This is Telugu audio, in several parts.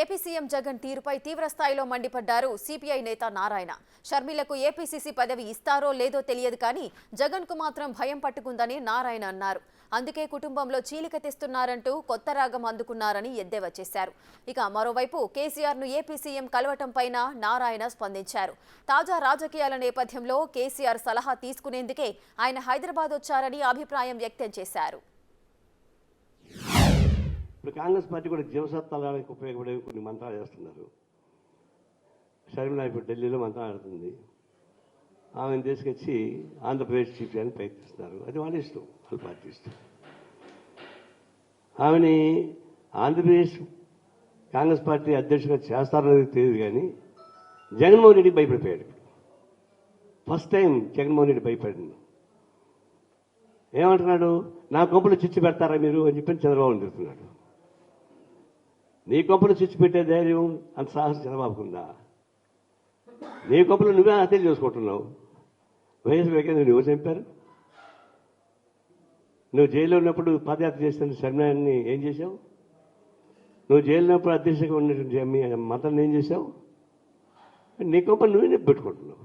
ఏపీ సీఎం జగన్ తీరుపై తీవ్ర స్థాయిలో మండిపడ్డారు సిపిఐ నేత నారాయణ. షర్మిలకు ఏపీసీసీ పదవి ఇస్తారో లేదో తెలియదు కానీ జగన్ కు మాత్రం భయం పట్టుకుందని నారాయణ అన్నారు. అందుకే కుటుంబంలో చీలిక తెస్తున్నారంటూ కొత్త రాగం అందుకున్నారని ఎద్దేవా చేశారు. ఇక మరోవైపు కేసీఆర్ ను ఏపీ సీఎం కలవటంపైన నారాయణ స్పందించారు. తాజా రాజకీయాల నేపథ్యంలో కేసీఆర్ సలహా తీసుకునేందుకే ఆయన హైదరాబాద్ వచ్చారని అభిప్రాయం వ్యక్తం చేశారు. ఇప్పుడు కాంగ్రెస్ పార్టీ కూడా జీవసత్వాలకు ఉపయోగపడే కొన్ని మంత్రాలు చేస్తున్నారు. షర్మిల ఇప్పుడు ఢిల్లీలో మంత్రాలు ఆడుతుంది. ఆమెను తీసుకొచ్చి ఆంధ్రప్రదేశ్ చీఫ్ చేయడానికి ప్రయత్నిస్తున్నారు. అది వాళ్ళ ఇష్టం, వాళ్ళ పార్టీ ఇష్టం. ఆమెని ఆంధ్రప్రదేశ్ కాంగ్రెస్ పార్టీ అధ్యక్షుడిగా చేస్తారనేది తెలియదు కానీ జగన్మోహన్ రెడ్డికి భయపడిపోయాడు. ఫస్ట్ టైం జగన్మోహన్ రెడ్డి భయపడింది. ఏమంటున్నాడు? నా కొంపలు చిచ్చు పెడతారా మీరు అని చెప్పి చంద్రబాబు తిరుగుతున్నాడు. నీ కొంపలు చిచ్చు పెట్టే ధైర్యం అంత సాహసం చంద్రబాబుకుందా? నీ కొంపలు నువ్వే హత్యలు చేసుకుంటున్నావు. వైఎస్ వివేకానంద నువ్వు చంపారు. నువ్వు జైల్లో ఉన్నప్పుడు పాదయాత్ర చేస్తున్న శర్మని ఏం చేశావు? నువ్వు జైల్లో ఉన్నప్పుడు అధ్యక్షుడిగా ఉన్నటువంటి మతాన్ని ఏం చేశావు? నీ కొంపలు నువ్వే పెట్టుకుంటున్నావు.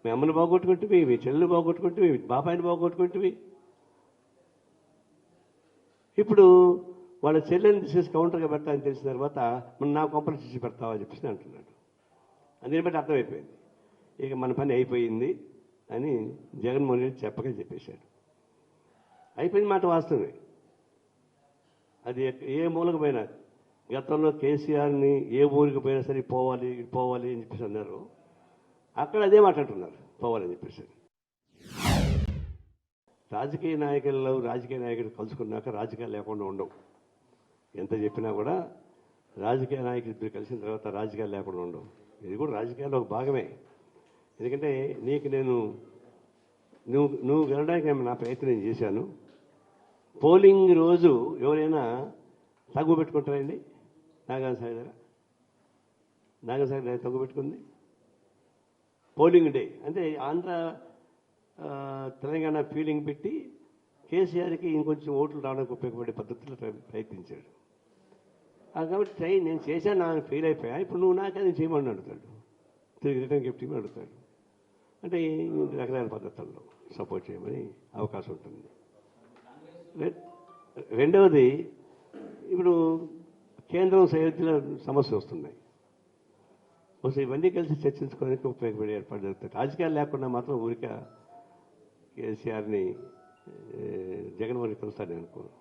మీ అమ్మను బాగొట్టుకుంటువి, మీ చెల్లెలు బాగొట్టుకుంటువి, మీ బాబాయిని బాగొట్టుకుంటువి. ఇప్పుడు వాళ్ళ చెల్లెని తీసేసి కౌంటర్గా పెడతానని తెలిసిన తర్వాత మనం నా కొంపలు చూసి పెడతావా అని చెప్పేసి అంటున్నాడు. అందుని బట్టి అర్థమైపోయింది ఇక మన పని అయిపోయింది అని జగన్మోహన్ రెడ్డి చెప్పగా చెప్పేశాడు. అయిపోయింది మాట వాస్తవమే. అది ఏ మూలకు పోయినా గతంలో కేసీఆర్ని ఏ ఊరికి పోయినా సరే పోవాలి పోవాలి అని చెప్పేసి అన్నారు. అక్కడ అదే మాట అంటున్నారు, పోవాలని చెప్పేసి. రాజకీయ నాయకులు కలుసుకున్నాక రాజకీయాలు లేకుండా ఉండవు. ఎంత చెప్పినా కూడా రాజకీయ నాయకులు ఇద్దరు కలిసిన తర్వాత రాజకీయాలు లేకుండా ఉండవు. ఇది కూడా రాజకీయాల్లో ఒక భాగమే. ఎందుకంటే నీకు నువ్వు గెలవడానికి నా ప్రయత్నం చేశాను. పోలింగ్ రోజు ఎవరైనా తగ్గు పెట్టుకుంటారండి? నాగార్జున సాగర్ తగ్గు పెట్టుకుంది. పోలింగ్ డే అంటే ఆంధ్ర తెలంగాణ ఫీలింగ్ పెట్టి కేసీఆర్కి ఇంకొంచెం ఓట్లు రావడానికి ఉపయోగపడే పద్ధతిలో ప్రయత్నించాడు. కాబట్టి నేను చేశాను, నాకు ఫెయిల్ అయిపోయా, ఇప్పుడు నువ్వు నాకు అది చేయమని అడుగుతాడు. తిరిగి రిటర్న్ గిఫ్ట్ ఇవ్వమని అడుగుతాడు. అంటే రకరకాల పద్ధతుల్లో సపోర్ట్ చేయమని అవకాశం ఉంటుంది. రెండవది, ఇప్పుడు కేంద్రం సరిహద్దుల సమస్య వస్తున్నాయి. ఇవన్నీ కలిసి చర్చించుకోవడానికి ఉపయోగపడే ఏర్పాటు జరుగుతాయి. రాజకీయాలు లేకుండా మాత్రం ఊరిక కేసీఆర్ని జగన్మోహన్ కలుస్తాడని అనుకోను.